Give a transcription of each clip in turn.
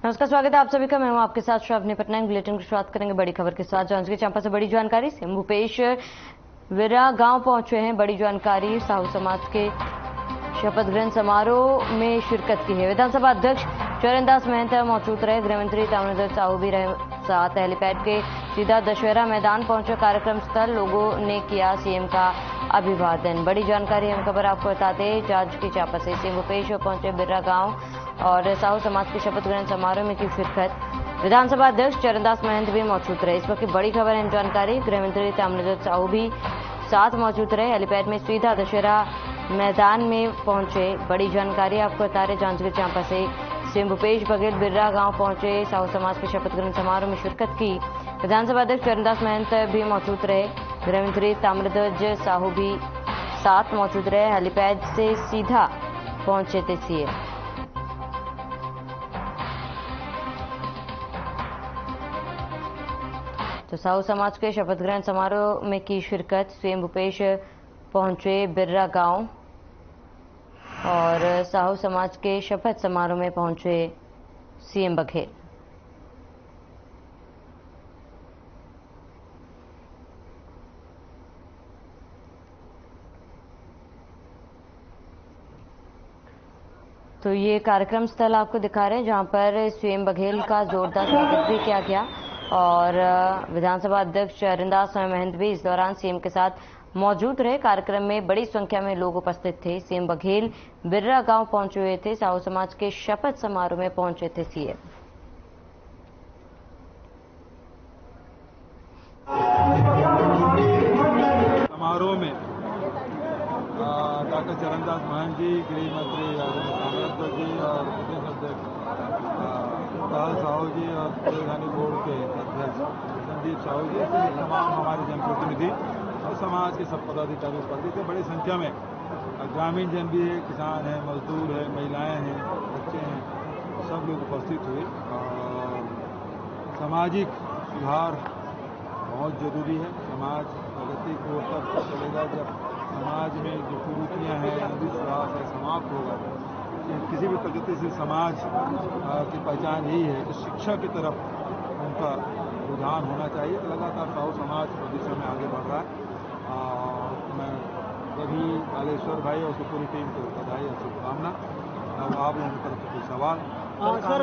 नमस्कार, स्वागत है आप सभी का। मैं हूं आपके साथ श्रावणी पटनायक। बुलेटिन की शुरुआत करेंगे बड़ी खबर के साथ। जांजगीर चांपा से बड़ी जानकारी। सीएम भूपेश विरा गांव पहुंचे हैं। बड़ी जानकारी। साहू समाज के शपथ ग्रहण समारोह में शिरकत की है। विधानसभा अध्यक्ष चरणदास महंत मौजूद रहे। गृह मंत्री ताम्रध्वज साहू भी रहे साथ। हेलीपैड के सीधा दशहरा मैदान पहुंचे कार्यक्रम स्थल। लोगों ने किया सीएम का अभिवादन। बड़ी जानकारी हम खबर आपको बताते हैं। जांजगीर चांपा से सीएम भूपेश पहुंचे बिर्रा गांव और साहू समाज के शपथ ग्रहण समारोह में की शिरकत। विधानसभा अध्यक्ष चरणदास महंत भी मौजूद रहे। इस वक्त की बड़ी खबर है जानकारी। गृह मंत्री ताम्रध्वज साहू भी साथ मौजूद रहे। हेलीपैड में सीधा दशहरा मैदान में पहुंचे। बड़ी जानकारी आपको बता रहे जांजगीर चांपा से सीएम भूपेश बघेल बिर्रा गांव पहुंचे। साहू समाज के शपथ ग्रहण समारोह में शिरकत की। विधानसभा अध्यक्ष चरणदास महंत भी मौजूद रहे। गृह मंत्री ताम्रध्वज साहू भी साथ मौजूद रहे। हेलीपैड से सीधा पहुंचे थे सीएम। तो साहू समाज के शपथ ग्रहण समारोह में की शिरकत। सीएम भूपेश पहुंचे बिर्रा गांव और साहू समाज के शपथ समारोह में पहुंचे सीएम बघेल। तो ये कार्यक्रम स्थल आपको दिखा रहे हैं जहां पर सीएम बघेल का जोरदार स्वागत भी किया गया और विधानसभा अध्यक्ष चरणदास महंत भी इस दौरान सीएम के साथ मौजूद रहे। कार्यक्रम में बड़ी संख्या में लोग उपस्थित थे। सीएम बघेल बिर्रा गांव पहुंचे हुए थे। साहू समाज के शपथ समारोह में पहुंचे थे सीएम। समारोह में डॉक्टर चरणदास महंत जी, गृह मंत्री ताम्रध्वज जी और प्रदेश अध्यक्ष दाल साहू जी और राजधानी बोर्ड के अध्यक्ष संदीप साहू जी से तमाम हमारे जनप्रतिनिधि और समाज के सब पदाधिकारी उपस्थित थे। बड़ी संख्या में ग्रामीण जन भी है, किसान हैं, मजदूर हैं, महिलाएं हैं, बच्चे हैं, सब लोग उपस्थित हुए। और सामाजिक सुधार बहुत जरूरी है। समाज प्रगति को तब चलेगा जब समाज में जो कुरीतियाँ हैं, अंधविश्वास है, समाप्त होगा। किसी भी प्रगतिशील समाज की पहचान यही है कि शिक्षा की तरफ उनका रुझान होना चाहिए। लगातार साहू समाज इस दिशा में आगे बढ़ रहा है और मैं सभी बालेश्वर भाई और उसकी पूरी टीम को बधाई और शुभकामना। अब आप लोगों की तरफ से कोई सवाल? सर,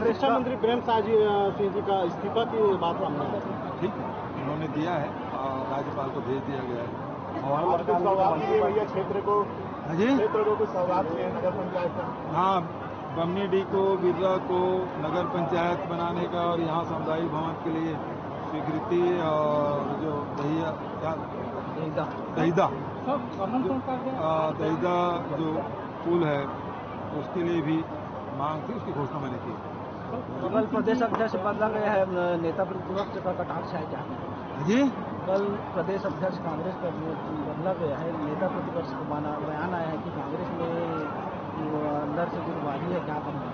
शिक्षा मंत्री प्रेमसाद सिंह जी का इस्तीफा की बात सामने आई। ठीक है, उन्होंने दिया है और राज्यपाल को भेज दिया गया है। क्षेत्र को कुछ सौगात है नगर पंचायत। हाँ, बमनी डी को, बिर्रा को नगर पंचायत बनाने का और यहाँ सामुदायिक भवन के लिए स्वीकृति और जो दहीदा जो पुल है उसके लिए भी मांग थी, उसकी घोषणा मैंने की। कल प्रदेश अध्यक्ष बदला गया है, नेता प्रतिपक्ष का कटाक्ष है क्या जी? कल प्रदेश अध्यक्ष कांग्रेस का बदला गया है, नेता प्रतिपक्ष को बयान आया है कि कांग्रेस में अंदर से गुटबाजी है, क्या करना?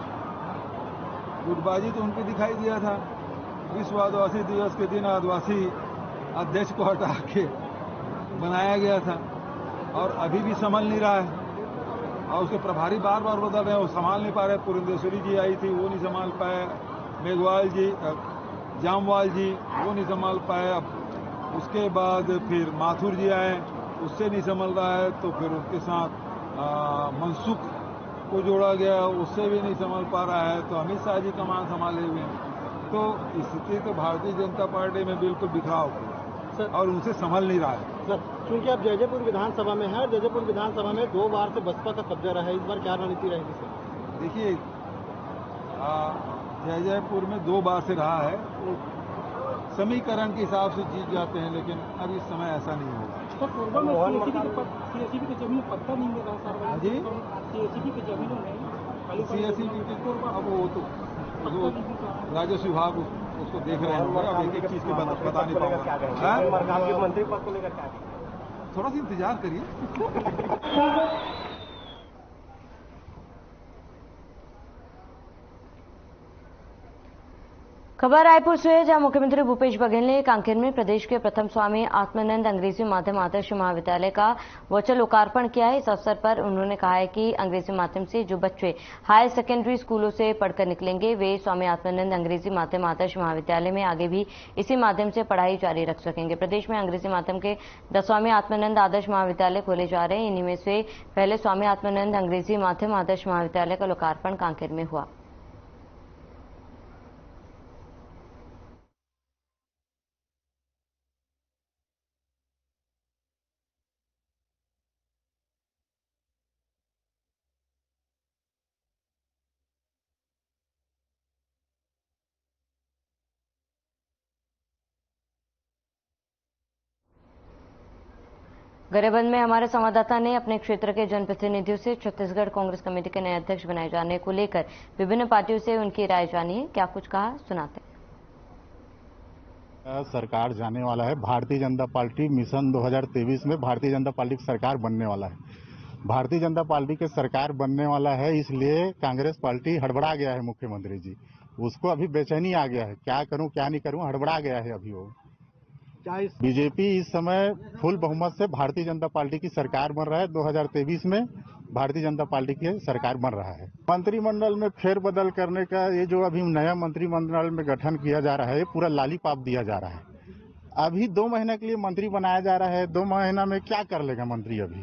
गुटबाजी तो उनकी दिखाई दिया था। विश्व आदिवासी दिवस के दिन आदिवासी अध्यक्ष को हटा के बनाया गया था और अभी भी संभल नहीं रहा है और उसके प्रभारी बार बार बदल रहे हैं, वो संभाल नहीं पा रहे। पुरंदेश्वरी जी आई थी, वो नहीं संभाल पाए। मेघवाल जी, जामवाल जी, वो नहीं संभाल पाए। अब उसके बाद फिर माथुर जी आए, उससे नहीं संभल रहा है। तो फिर उनके साथ मनसुख को जोड़ा गया, उससे भी नहीं संभल पा रहा है। तो अमित शाह जी कमान संभाले हुए हैं। तो स्थिति तो भारतीय जनता पार्टी में बिल्कुल बिखराव है और उनसे संभल नहीं रहा है। सर, क्योंकि अब जयजयपुर विधानसभा में है, जयजयपुर विधानसभा में 2 बार से बसपा का कब्जा रहा है, इस बार क्या रणनीति रहेगी सर? देखिए, जयजयपुर में 2 बार से रहा है, समीकरण के हिसाब से जीत जाते हैं, लेकिन अब इस समय ऐसा नहीं होगा। सीएससीबी की जमीन पट्टा नहीं मिल रहा जी, सीएससीबी की जमीनों में अब वो तो राजस्व विभाग उसको देख रहे हैं। अब एक चीज की बता नहीं पाऊंगा। मंत्री पद को लेकर क्या? थोड़ा सा इंतजार करिए। खबर रायपुर से है, जहां मुख्यमंत्री भूपेश बघेल ने कांकेर में प्रदेश के प्रथम स्वामी आत्मानंद अंग्रेजी माध्यम आदर्श महाविद्यालय का वर्चुअल लोकार्पण किया है। इस अवसर पर उन्होंने कहा है कि अंग्रेजी माध्यम से जो बच्चे हायर सेकेंडरी स्कूलों से पढ़कर निकलेंगे वे स्वामी आत्मानंद अंग्रेजी माध्यम आदर्श महाविद्यालय में आगे भी इसी माध्यम से पढ़ाई जारी रख सकेंगे। प्रदेश में अंग्रेजी माध्यम के 10 स्वामी आत्मानंद आदर्श महाविद्यालय खोले जा रहे हैं। इन्हीं में से पहले स्वामी आत्मानंद अंग्रेजी माध्यम आदर्श महाविद्यालय का लोकार्पण कांकेर में हुआ। गरियाबंद में हमारे संवाददाता ने अपने क्षेत्र के जनप्रतिनिधियों से छत्तीसगढ़ कांग्रेस कमेटी के नए अध्यक्ष बनाए जाने को लेकर विभिन्न पार्टियों से उनकी राय जानी है। क्या कुछ कहा, सुनाते हैं। सरकार जाने वाला है। भारतीय जनता पार्टी मिशन 2023 में भारतीय जनता पार्टी की सरकार बनने वाला है। भारतीय जनता पार्टी की सरकार बनने वाला है, इसलिए कांग्रेस पार्टी हड़बड़ा गया है। मुख्यमंत्री जी उसको अभी बेचैनी आ गया है, क्या करूं क्या नहीं करूं, हड़बड़ा गया है अभी वो। बीजेपी इस समय फुल बहुमत से भारतीय जनता पार्टी की सरकार बन रहा है। 2023 में भारतीय जनता पार्टी की सरकार बन रहा है। मंत्रिमंडल में फेरबदल करने का ये जो अभी नया मंत्रिमंडल में गठन किया जा रहा है, ये पूरा लालीपाप दिया जा रहा है। अभी 2 महीने के लिए मंत्री बनाया जा रहा है। 2 महीना में क्या कर लेगा मंत्री अभी।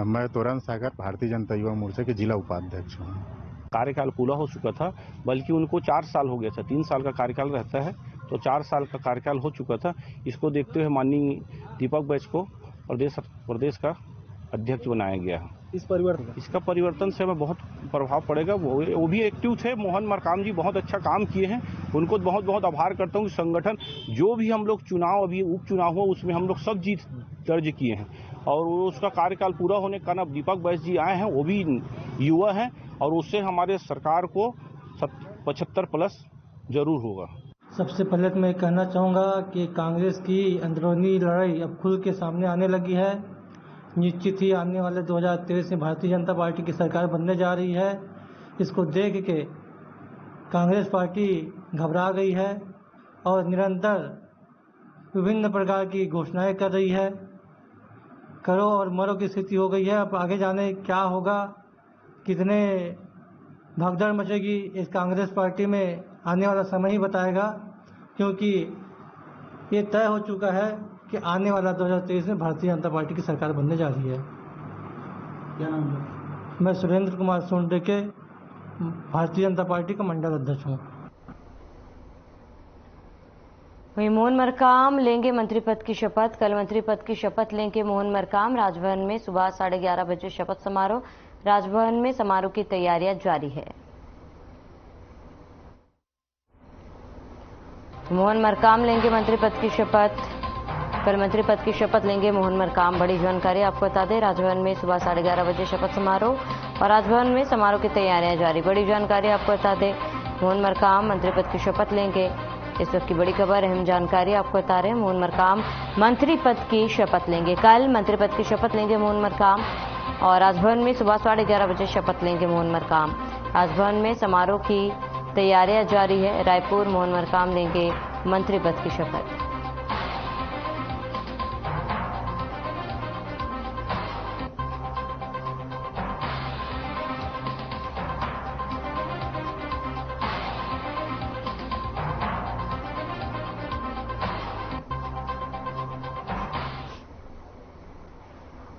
मैं तोरण सागर भारतीय जनता युवा मोर्चा के जिला उपाध्यक्ष हूँ। कार्यकाल पूरा हो चुका था, बल्कि उनको 4 साल हो गया था। 3 साल का कार्यकाल रहता है, तो 4 साल का कार्यकाल हो चुका था। इसको देखते हुए माननीय दीपक बैच को प्रदेश का अध्यक्ष बनाया गया है। इसका परिवर्तन से हमें बहुत प्रभाव पड़ेगा। वो भी एक्टिव थे। मोहन मरकाम जी बहुत अच्छा काम किए हैं, उनको बहुत बहुत आभार करता हूँ। संगठन जो भी हम लोग चुनाव अभी उपचुनाव हुआ उसमें हम लोग सब जीत दर्ज किए हैं, और उसका कार्यकाल पूरा होने का ना दीपक बैच जी आए हैं, वो भी युवा हैं, और उससे हमारे सरकार को 75+ जरूर होगा। सबसे पहले तो मैं कहना चाहूँगा कि कांग्रेस की अंदरूनी लड़ाई अब खुल के सामने आने लगी है। निश्चित ही आने वाले 2023 में भारतीय जनता पार्टी की सरकार बनने जा रही है। इसको देख के कांग्रेस पार्टी घबरा गई है और निरंतर विभिन्न प्रकार की घोषणाएं कर रही है। करो और मरो की स्थिति हो गई है। अब आगे जाने क्या होगा, कितने भगदड़ मचेगी, इस कांग्रेस पार्टी में आने वाला समय ही बताएगा, क्योंकि ये तय हो चुका है कि आने वाला 2023 में भारतीय जनता पार्टी की सरकार बनने जा रही है। क्या नाम है? मैं सुरेंद्र कुमार सोंडे के भारतीय जनता पार्टी का मंडल अध्यक्ष हूँ। वहीं मोहन मरकाम लेंगे मंत्री पद की शपथ। कल मंत्री पद की शपथ लेंगे मोहन मरकाम। राजभवन में सुबह 11:30 बजे शपथ समारोह। राजभवन में समारोह की तैयारियां जारी है। मोहन मरकाम लेंगे मंत्री पद की शपथ। कल मंत्री पद की शपथ लेंगे मोहन मरकाम। बड़ी जानकारी आपको बता दें, राजभवन में सुबह 11:30 बजे शपथ समारोह और राजभवन में समारोह की तैयारियां जारी। बड़ी जानकारी आपको बता दें, मोहन मरकाम मंत्री पद की शपथ लेंगे। इस वक्त की बड़ी खबर, अहम जानकारी आपको बता रहे हैं। मोहन मरकाम मंत्री पद की शपथ लेंगे। कल मंत्री पद की शपथ लेंगे मोहन मरकाम और राजभवन में सुबह 11:30 बजे शपथ लेंगे मोहन मरकाम। राजभवन में समारोह की तैयारियां जारी है। रायपुर मोहन मरकाम लेंगे मंत्री पद की शपथ।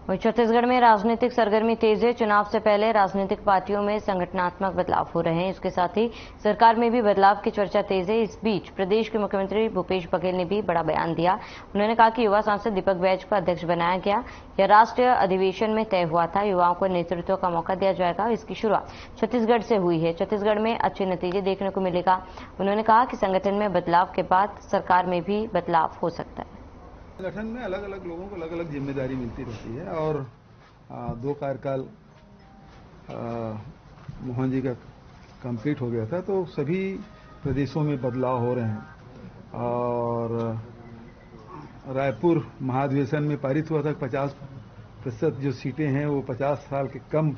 वहीं छत्तीसगढ़ में राजनीतिक सरगर्मी तेज है। चुनाव से पहले राजनीतिक पार्टियों में संगठनात्मक बदलाव हो रहे हैं। इसके साथ ही सरकार में भी बदलाव की चर्चा तेज है। इस बीच प्रदेश के मुख्यमंत्री भूपेश बघेल ने भी बड़ा बयान दिया। उन्होंने कहा कि युवा सांसद दीपक बैच को अध्यक्ष बनाया गया। यह राष्ट्रीय अधिवेशन में तय हुआ था। युवाओं को नेतृत्व का मौका दिया जाएगा। इसकी शुरुआत छत्तीसगढ़ से हुई है। छत्तीसगढ़ में अच्छे नतीजे देखने को मिलेगा। उन्होंने कहा कि संगठन में बदलाव के बाद सरकार में भी बदलाव हो सकता है। संगठन में अलग अलग लोगों को अलग अलग जिम्मेदारी मिलती रहती है और 2 कार्यकाल मोहन जी का कंप्लीट हो गया था, तो सभी प्रदेशों में बदलाव हो रहे हैं। और रायपुर महाधिवेशन में पारित हुआ था 50% जो सीटें हैं वो 50 साल के कम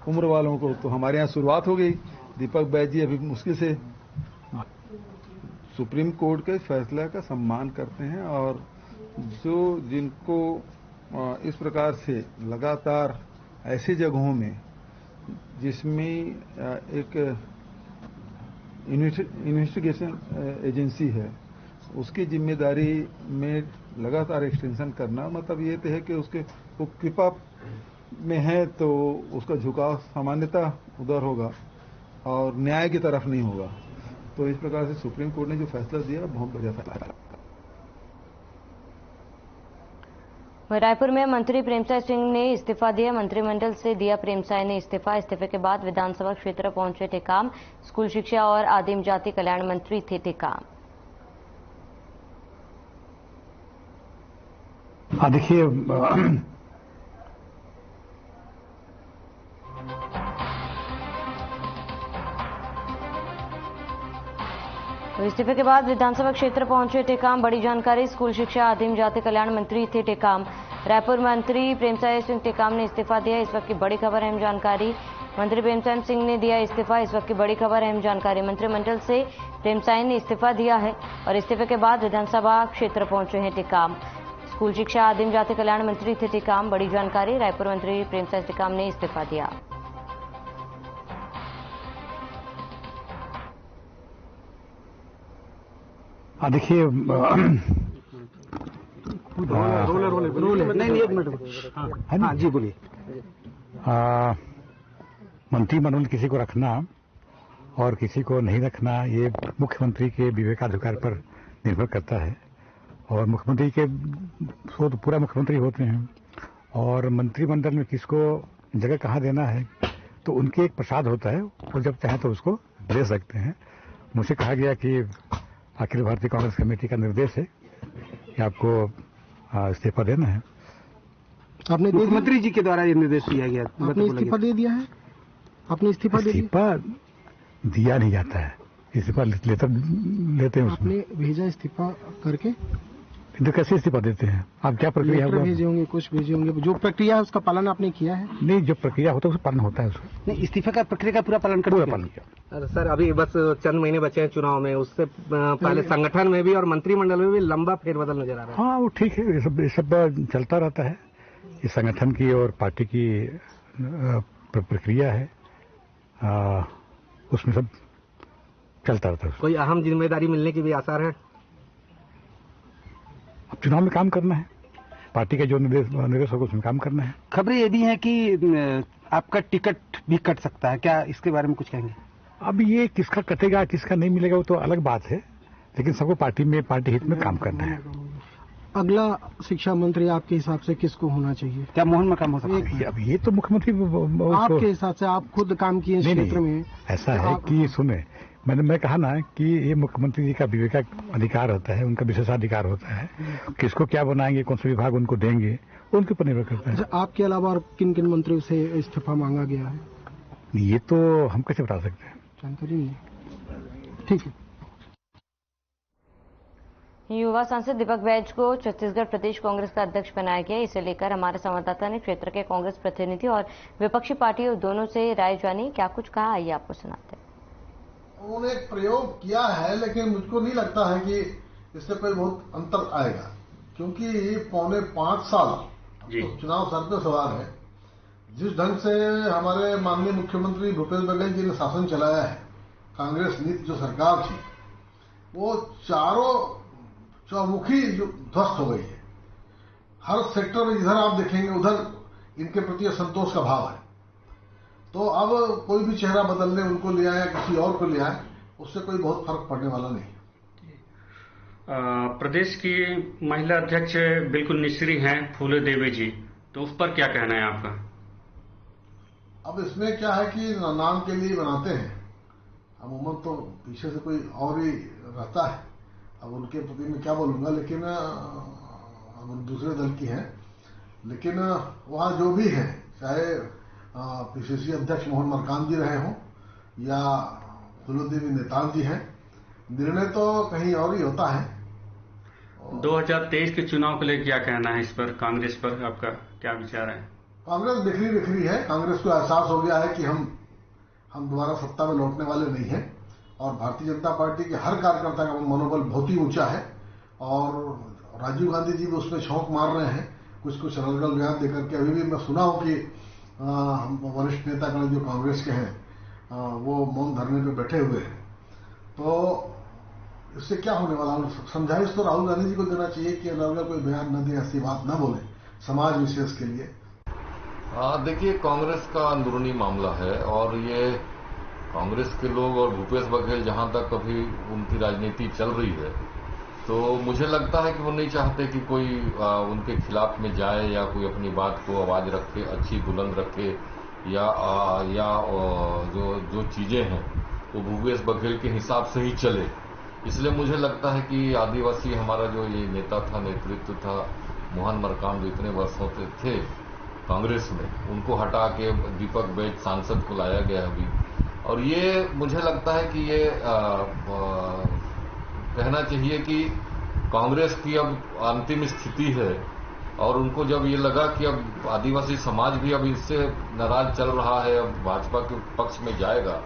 उम्र वालों को। तो हमारे यहाँ शुरुआत हो गई। दीपक बैज जी अभी मुश्किल से सुप्रीम कोर्ट के फैसला का सम्मान करते हैं और जो जिनको इस प्रकार से लगातार ऐसी जगहों में जिसमें एक इन्वेस्टिगेशन एजेंसी है उसकी जिम्मेदारी में लगातार एक्सटेंशन करना, मतलब ये तो है कि उसके वो कृपा में है तो उसका झुकाव सामान्यतः उधर होगा और न्याय की तरफ नहीं होगा। तो इस प्रकार से सुप्रीम कोर्ट ने जो फैसला दिया बहुत बढ़िया फैसला है। रायपुर में मंत्री प्रेमसाय सिंह ने इस्तीफा दिया। मंत्रिमंडल से दिया प्रेमसाय ने इस्तीफा। इस्तीफे के बाद विधानसभा क्षेत्र पहुंचे टेकाम। स्कूल शिक्षा और आदिम जाति कल्याण मंत्री थे टेकाम। देखिए इस्तीफे के बाद विधानसभा क्षेत्र पहुंचे टेकाम। बड़ी जानकारी। स्कूल शिक्षा आदिम जाति कल्याण मंत्री थे टेकाम। रायपुर मंत्री प्रेमसाय सिंह टेकाम ने इस्तीफा दिया। इस वक्त की बड़ी खबर, अहम जानकारी। मंत्री प्रेमसाय सिंह ने दिया इस्तीफा। इस वक्त की बड़ी खबर, अहम जानकारी। मंत्रिमंडल से प्रेमसाय ने इस्तीफा दिया है और इस्तीफे के बाद विधानसभा क्षेत्र पहुंचे हैं टेकाम। स्कूल शिक्षा आदिम जाति कल्याण मंत्री थे टेकाम। बड़ी जानकारी। रायपुर मंत्री प्रेमसाय टेकाम ने इस्तीफा दिया। देखिए नहीं, एक मिनट। हाँ जी, बोलिए। मंत्रिमंडल किसी को रखना और किसी को नहीं रखना ये मुख्यमंत्री के विवेकाधिकार पर निर्भर करता है और मुख्यमंत्री के तो पूरा मुख्यमंत्री होते हैं और मंत्रिमंडल में किसको जगह कहाँ देना है तो उनके एक प्रसाद होता है, वो जब चाहे तो उसको दे सकते हैं। मुझे कहा गया कि अखिल भारतीय कांग्रेस कमेटी का निर्देश है कि आपको इस्तीफा देना है। आपने मुख्यमंत्री जी के द्वारा ये निर्देश दिया गया। आपने इस्तीफा दे दिया है? आपने इस्तीफा दिया नहीं जाता है, इस्तीफा लेते हैं। आपने भेजा इस्तीफा करके? तो कैसे इस्तीफा देते हैं आप? क्या प्रक्रिया भेजे होंगे, कुछ भेजे होंगे, जो प्रक्रिया है उसका पालन आपने किया है? नहीं, जो प्रक्रिया होता है उसका पालन होता है। उसका नहीं, इस्तीफा का प्रक्रिया का पूरा पालन किया। सर अभी बस चंद महीने बचे हैं चुनाव में, उससे पहले संगठन में भी और मंत्रिमंडल में भी लंबा फेरबदल नजर आ रहा है। हाँ, वो ठीक है, ये सब चलता रहता है। ये संगठन की और पार्टी की प्रक्रिया है, उसमें सब चलता रहता है। कोई अहम जिम्मेदारी मिलने की भी आसार है? अब चुनाव में काम करना है, पार्टी का जो निर्देश होगा उसमें काम करना है। खबरें ये भी हैं कि आपका टिकट भी कट सकता है, क्या इसके बारे में कुछ कहेंगे? अब ये किसका कटेगा किसका नहीं मिलेगा वो तो अलग बात है, लेकिन सबको पार्टी हित में काम करना है। अगला शिक्षा मंत्री आपके हिसाब से किसको होना चाहिए? क्या मोहन मकाम हो सकता है? अब ये तो मुख्यमंत्री आपके हिसाब से, आप खुद काम किए क्षेत्र में। ऐसा है कि सुने, मैं कहा ना कि ये मुख्यमंत्री जी का विवेक अधिकार होता है, उनका विशेषाधिकार होता है। किसको क्या बनाएंगे, कौन सा विभाग उनको देंगे, उनके ऊपर निर्भर करता है। आपके अलावा और किन किन मंत्रियों से इस्तीफा मांगा गया है? ये तो हम कैसे बता सकते हैं, जानकारी नहीं। ठीक है। युवा सांसद दीपक बैज को छत्तीसगढ़ प्रदेश कांग्रेस का अध्यक्ष बनाया गया। इसे लेकर हमारे संवाददाता ने क्षेत्र के कांग्रेस प्रतिनिधि और विपक्षी पार्टियों दोनों से राय जानी। क्या कुछ कहा, आइए आपको सुनाते हैं। उन्होंने एक प्रयोग किया है, लेकिन मुझको नहीं लगता है कि इससे कोई बहुत अंतर आएगा, क्योंकि पौने 5 साल तो चुनाव सर पे सवाल है। जिस ढंग से हमारे माननीय मुख्यमंत्री भूपेश बघेल जी ने शासन चलाया है, कांग्रेस नीति जो सरकार थी वो चारों चौमुखी जो ध्वस्त हो गई है। हर सेक्टर में जिधर आप देखेंगे उधर इनके प्रति असंतोष का भाव है। तो अब कोई भी चेहरा बदलने उनको ले आए, किसी और को ले आए, उससे कोई बहुत फर्क पड़ने वाला नहीं। प्रदेश की महिला अध्यक्ष बिल्कुल निश्चित हैं फूले देवी जी, तो उस पर क्या कहना है आपका? अब इसमें क्या है कि नाम के लिए बनाते हैं, अमूमन तो पीछे से कोई और ही रहता है। अब उनके प्रति मैं क्या बोलूंगा, लेकिन अब दूसरे दल की हैं, लेकिन वहाँ जो भी है, चाहे पीसीसी अध्यक्ष मोहन मरकाम जी रहे हों या फूलोदेवी नेतान जी हैं, निर्णय तो कहीं और ही होता है। 2023 के चुनाव को लेकर क्या कहना है, इस पर कांग्रेस पर आपका क्या विचार है? कांग्रेस बिखरी बिखरी है। कांग्रेस को एहसास हो गया है कि हम दोबारा सत्ता में लौटने वाले नहीं हैं और भारतीय जनता पार्टी के हर कार्यकर्ता का मनोबल बहुत ही ऊंचा है और राजीव गांधी जी भी उसमें छौंक मार रहे हैं कुछ अलग बयान देकर के। अभी भी मैं सुना हूं कि वरिष्ठ नेतागण जो कांग्रेस के हैं वो मौन धरने पे बैठे हुए हैं। तो इससे क्या होने वाला है? समझाइश तो राहुल गांधी जी को देना चाहिए कि अलग कोई बयान न दे, ऐसी बात न बोले समाज विशेष के लिए। देखिए, कांग्रेस का अंदरूनी मामला है और ये कांग्रेस के लोग और भूपेश बघेल जहां तक अभी उनकी राजनीति चल रही है तो मुझे लगता है कि वो नहीं चाहते कि कोई उनके खिलाफ में जाए या कोई अपनी बात को आवाज रखे, अच्छी बुलंद रखे या जो चीजें हैं वो भूपेश बघेल के हिसाब से ही चले। इसलिए मुझे लगता है कि आदिवासी हमारा जो ये नेता था, नेतृत्व था, मोहन मरकाम जो इतने वर्षों से थे कांग्रेस में, उनको हटा के दीपक बैज सांसद को लाया गया अभी। और ये मुझे लगता है कि ये कहना चाहिए कि कांग्रेस की अब अंतिम स्थिति है और उनको जब ये लगा कि अब आदिवासी समाज भी अब इससे नाराज चल रहा है, अब भाजपा के पक्ष में जाएगा,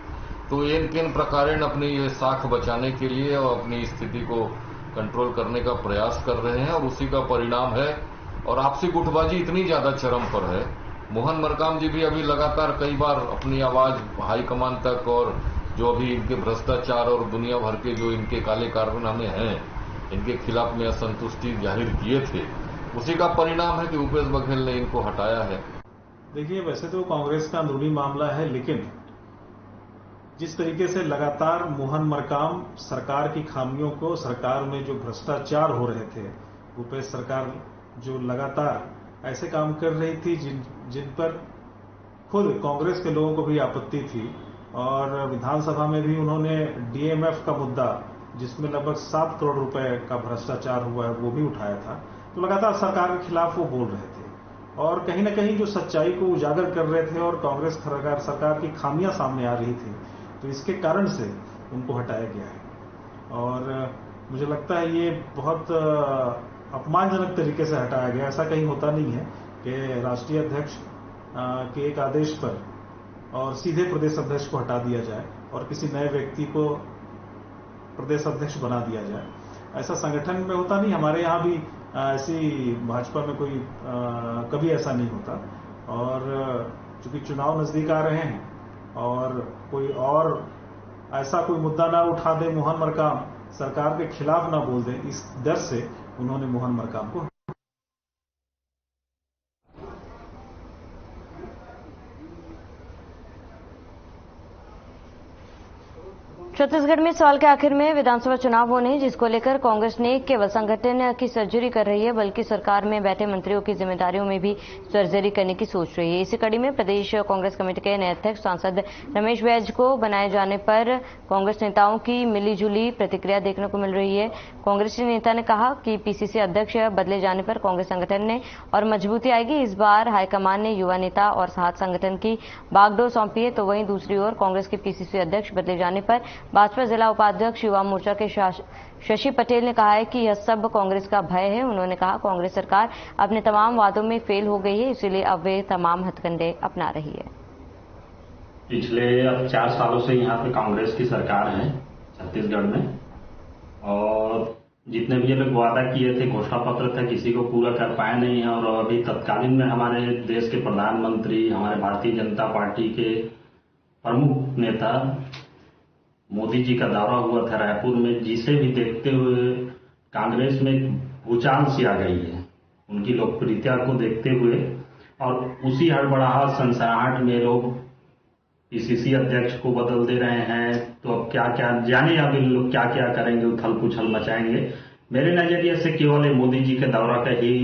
तो किन प्रकारेण अपनी ये साख बचाने के लिए और अपनी स्थिति को कंट्रोल करने का प्रयास कर रहे हैं और उसी का परिणाम है। और आपसी गुटबाजी इतनी ज्यादा चरम पर है, मोहन मरकाम जी भी अभी लगातार कई बार अपनी आवाज हाईकमान तक और जो अभी इनके भ्रष्टाचार और दुनिया भर के जो इनके काले कारनामे हैं इनके खिलाफ में असंतुष्टि जाहिर किए थे, उसी का परिणाम है कि भूपेश बघेल ने इनको हटाया है। देखिए, वैसे तो कांग्रेस का अंदरूनी मामला है, लेकिन जिस तरीके से लगातार मोहन मरकाम सरकार की खामियों को, सरकार में जो भ्रष्टाचार हो रहे थे, भूपेश सरकार जो लगातार ऐसे काम कर रही थी जिन पर खुद कांग्रेस के लोगों को भी आपत्ति थी और विधानसभा में भी उन्होंने डीएमएफ का मुद्दा जिसमें लगभग 7 करोड़ रुपए का भ्रष्टाचार हुआ है वो भी उठाया था। तो लगातार सरकार के खिलाफ वो बोल रहे थे और कहीं ना कहीं जो सच्चाई को उजागर कर रहे थे और कांग्रेस सरकार की खामियां सामने आ रही थी, तो इसके कारण से उनको हटाया गया है। और मुझे लगता है ये बहुत अपमानजनक तरीके से हटाया गया। ऐसा कहीं होता नहीं है कि राष्ट्रीय अध्यक्ष के एक आदेश पर और सीधे प्रदेश अध्यक्ष को हटा दिया जाए और किसी नए व्यक्ति को प्रदेश अध्यक्ष बना दिया जाए। ऐसा संगठन में होता नहीं, हमारे यहाँ भी ऐसी भाजपा में कोई कभी ऐसा नहीं होता। और चूंकि चुनाव नजदीक आ रहे हैं और कोई और ऐसा कोई मुद्दा ना उठा दे, मोहन मरकाम सरकार के खिलाफ ना बोल दे, इस डर से उन्होंने मोहन मरकाम को छत्तीसगढ़ में साल के आखिर में विधानसभा चुनाव होने हैं, जिसको लेकर कांग्रेस ने केवल संगठन की सर्जरी कर रही है बल्कि सरकार में बैठे मंत्रियों की जिम्मेदारियों में भी सर्जरी करने की सोच रही है। इसी कड़ी में प्रदेश कांग्रेस कमेटी के नए अध्यक्ष सांसद रमेश बैज को बनाए जाने पर कांग्रेस नेताओं की मिलीजुली प्रतिक्रिया देखने को मिल रही है। कांग्रेसी नेता ने कहा कि पीसीसी अध्यक्ष बदले जाने पर कांग्रेस संगठन ने और मजबूती आएगी। इस बार हाईकमान ने युवा नेता और साथ संगठन की बागडोर सौंपी है, तो वहीं दूसरी ओर कांग्रेस के पीसीसी अध्यक्ष बदले जाने पर भाजपा जिला उपाध्यक्ष युवा मोर्चा के शशि पटेल ने कहा है कि यह सब कांग्रेस का भय है। उन्होंने कहा कांग्रेस सरकार अपने तमाम वादों में फेल हो गई है, इसलिए अब वे तमाम हथकंडे अपना रही है। पिछले 4 सालों से यहाँ पे कांग्रेस की सरकार है छत्तीसगढ़ में और जितने भी ये लोग वादा किए थे, घोषणा पत्र था, किसी को पूरा कर पाए नहीं है। और अभी तत्कालीन में हमारे देश के प्रधानमंत्री, हमारे भारतीय जनता पार्टी के प्रमुख नेता मोदी जी का दौरा हुआ था रायपुर में, जिसे भी देखते हुए कांग्रेस में भूचाल सी आ गई है उनकी लोकप्रियता को देखते हुए। और उसी हड़बड़ाहट सनसनाहट में लोग पीसीसी अध्यक्ष को बदल दे रहे हैं। तो अब क्या क्या जाने, अब इन लोग क्या क्या करेंगे, उथल पुथल मचाएंगे। मेरे नजरिए से केवल मोदी जी के दौरा का ही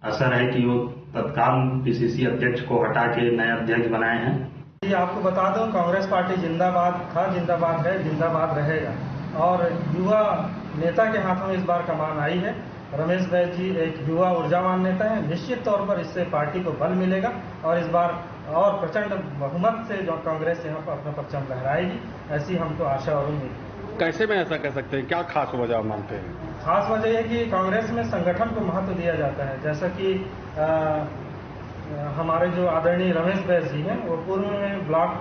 असर है कि वो तत्काल पीसीसी अध्यक्ष को हटा के नए अध्यक्ष बनाए हैं। आपको बता दूं, कांग्रेस पार्टी जिंदाबाद था, जिंदाबाद है, जिंदाबाद रहेगा। और युवा नेता के हाथों में इस बार कमान आई है। रमेश बैज जी एक युवा ऊर्जावान नेता है, निश्चित तौर पर इससे पार्टी को बल मिलेगा और इस बार और प्रचंड बहुमत से जो कांग्रेस यहाँ पर अपना परचम लहराएगी, ऐसी हमको आशा और उम्मीद। कैसे में ऐसा कह सकते हैं, क्या खास वजह मानते हैं? खास वजह यह कि कांग्रेस में संगठन को महत्व दिया जाता है। जैसा कि हमारे जो आदरणीय रमेश बैस जी हैं वो पूर्व में ब्लॉक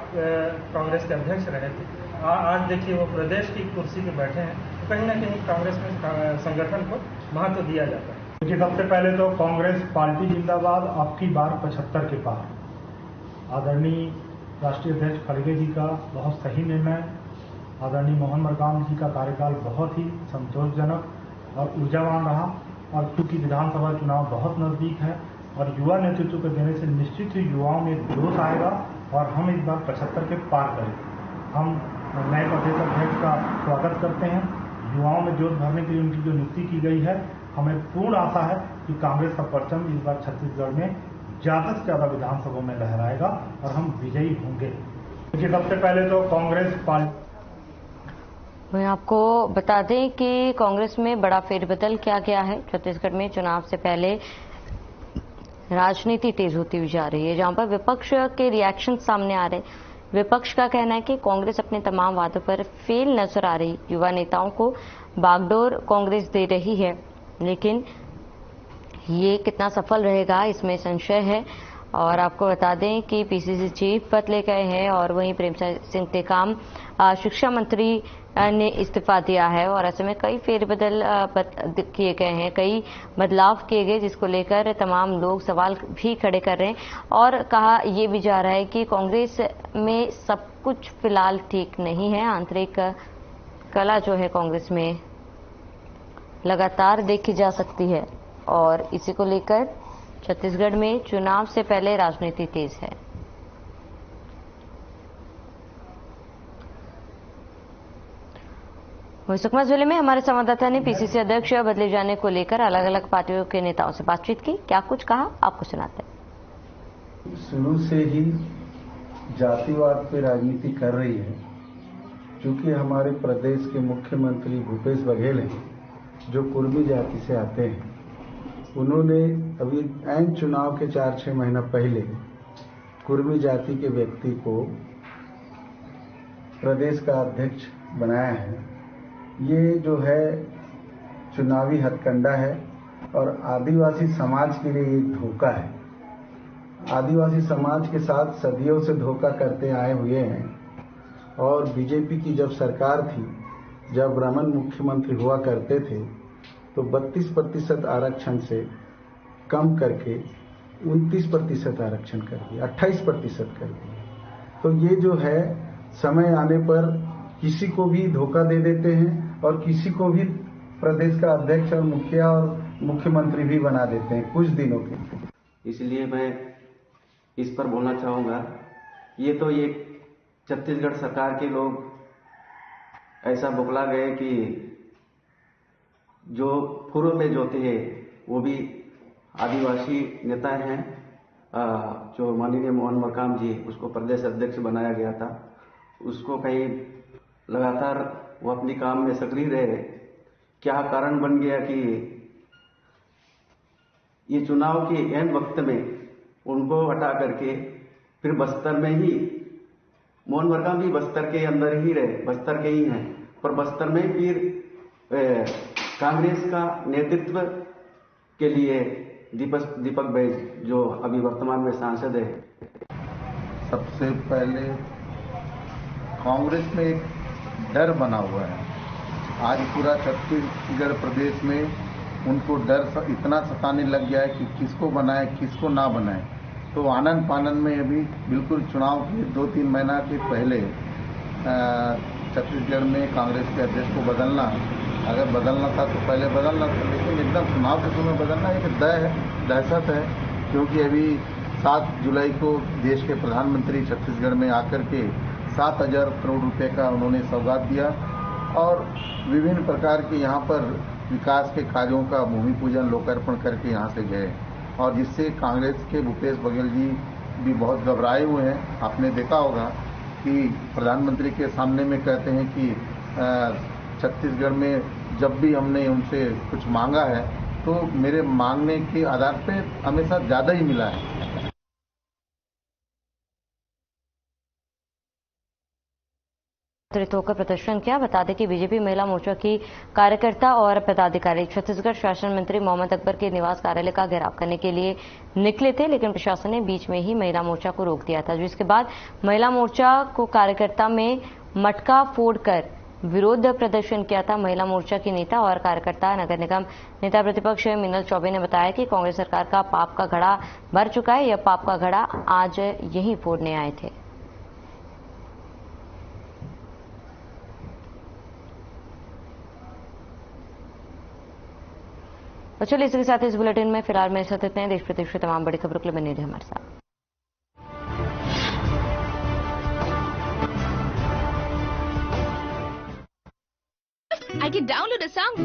कांग्रेस के अध्यक्ष रहे थे। आज देखिए वो प्रदेश की कुर्सी पे बैठे हैं, तो कहीं ना कहीं कांग्रेस में संगठन को महत्व दिया जाता है। देखिए, सबसे पहले तो कांग्रेस पार्टी जिंदाबाद, आपकी बार 75 के पार। आदरणीय राष्ट्रीय अध्यक्ष खड़गे जी का बहुत सही निर्णय, आदरणीय मोहन मरकाम जी का कार्यकाल बहुत ही संतोषजनक और ऊर्जावान रहा। और क्योंकि विधानसभा चुनाव बहुत नजदीक है और युवा नेतृत्व को देने से निश्चित ही युवाओं में जोश आएगा और हम इस बार 75 के पार करेंगे। हम नए प्रदेश अध्यक्ष का स्वागत करते हैं। युवाओं में जोश भरने के लिए उनकी जो नियुक्ति की गई है, हमें पूर्ण आशा है कि कांग्रेस का परचम इस बार छत्तीसगढ़ में ज्यादा से ज्यादा विधानसभा में लहराएगा और हम विजयी होंगे। देखिए, सबसे पहले तो कांग्रेस पार्टी वहीं आपको बता दें कि कांग्रेस में बड़ा फेरबदल किया गया है। छत्तीसगढ़ में चुनाव से पहले राजनीति तेज होती हुई जा रही है, जहां पर विपक्ष के रिएक्शन सामने आ रहे हैं। विपक्ष का कहना है कि कांग्रेस अपने तमाम वादों पर फेल नजर आ रही, युवा नेताओं को बागडोर कांग्रेस दे रही है, लेकिन ये कितना सफल रहेगा इसमें संशय है। और आपको बता दें कि पीसीसी चीफ पद ले गए हैं और वहीं प्रेमचंद सिंह टेकाम शिक्षा मंत्री ने इस्तीफा दिया है और ऐसे में कई फेरबदल किए गए हैं, कई बदलाव किए गए, जिसको लेकर तमाम लोग सवाल भी खड़े कर रहे हैं। और कहा यह भी जा रहा है कि कांग्रेस में सब कुछ फिलहाल ठीक नहीं है, आंतरिक कला जो है कांग्रेस में लगातार देखी जा सकती है और इसी को लेकर छत्तीसगढ़ में चुनाव से पहले राजनीति तेज है। वहीं सुकमा जिले में हमारे संवाददाता ने पीसीसी अध्यक्ष बदले जाने को लेकर अलग अलग पार्टियों के नेताओं से बातचीत की। क्या कुछ कहा, आपको सुनाते हैं। शुरू से ही जातिवाद पे राजनीति कर रही है, क्योंकि हमारे प्रदेश के मुख्यमंत्री भूपेश बघेल हैं, जो कुर्मी जाति से आते हैं। उन्होंने अभी ऐन चुनाव के 4-6 महीना पहले कुर्मी जाति के व्यक्ति को प्रदेश का अध्यक्ष बनाया है। ये जो है चुनावी हथकंडा है और आदिवासी समाज के लिए एक धोखा है। आदिवासी समाज के साथ सदियों से धोखा करते आए हुए हैं और बीजेपी की जब सरकार थी, जब रमन मुख्यमंत्री हुआ करते थे, तो 32% आरक्षण से कम करके 29% आरक्षण कर दिया, 28% कर दिया। तो ये जो है समय आने पर किसी को भी धोखा दे देते हैं और किसी को भी प्रदेश का अध्यक्ष और मुखिया और मुख्यमंत्री भी बना देते हैं कुछ दिनों के लिए। इसलिए मैं इस पर बोलना चाहूँगा, ये तो ये छत्तीसगढ़ सरकार के लोग ऐसा बौखला गए कि जो पूर्व में जो थे वो भी आदिवासी नेता हैं, जो माननीय मोहन मरकाम जी, उसको प्रदेश अध्यक्ष बनाया गया था, उसको कहीं लगातार वो अपनी काम में सक्रिय रहे। क्या कारण बन गया कि ये चुनाव के एन वक्त में उनको हटा करके फिर बस्तर में ही, मोहन मरकाम भी बस्तर के अंदर ही रहे, बस्तर के ही हैं, पर बस्तर में फिर कांग्रेस का नेतृत्व के लिए दीपक बैज, जो अभी वर्तमान में सांसद है। सबसे पहले कांग्रेस में एक डर बना हुआ है। आज पूरा छत्तीसगढ़ प्रदेश में उनको डर इतना सताने लग गया है कि किसको बनाए किसको ना बनाए। तो आनंद फानंद में अभी बिल्कुल चुनाव के 2-3 महीना के पहले छत्तीसगढ़ में कांग्रेस के अध्यक्ष को बदलना, अगर बदलना था तो पहले बदलना था, लेकिन एकदम चुनाव के समय बदलना एक दहशत है। क्योंकि अभी 7 जुलाई को देश के प्रधानमंत्री छत्तीसगढ़ में आकर के 7,000 करोड़ रुपए का उन्होंने सौगात दिया और विभिन्न प्रकार के यहाँ पर विकास के कार्यों का भूमि पूजन लोकार्पण करके यहाँ से गए, और जिससे कांग्रेस के भूपेश बघेल जी भी बहुत घबराए हुए हैं। आपने देखा होगा कि प्रधानमंत्री के सामने में कहते हैं कि छत्तीसगढ़ में जब भी हमने उनसे कुछ मांगा है तो मेरे मांगने के आधार पे हमेशा ज़्यादा ही मिला है। एकत्रित होकर प्रदर्शन किया। बता दें कि बीजेपी महिला मोर्चा की कार्यकर्ता और पदाधिकारी छत्तीसगढ़ शासन मंत्री मोहम्मद अकबर के निवास कार्यालय का घेराव करने के लिए निकले थे, लेकिन प्रशासन ने बीच में ही महिला मोर्चा को रोक दिया था, जिसके बाद महिला मोर्चा को कार्यकर्ता में मटका फोड़कर विरोध प्रदर्शन किया था। महिला मोर्चा की नेता और कार्यकर्ता नगर निगम नेता प्रतिपक्ष मीनल चौबे ने बताया कि कांग्रेस सरकार का पाप का घड़ा भर चुका है। यह पाप का घड़ा आज यहीं फोड़ने आए थे। तो चलिए इसी के साथ इस बुलेटिन में फिलहाल मेरे साथ इतने। देश प्रदेश की तमाम बड़ी खबरों के लिए बने रहिए हमारे साथ। I can download a song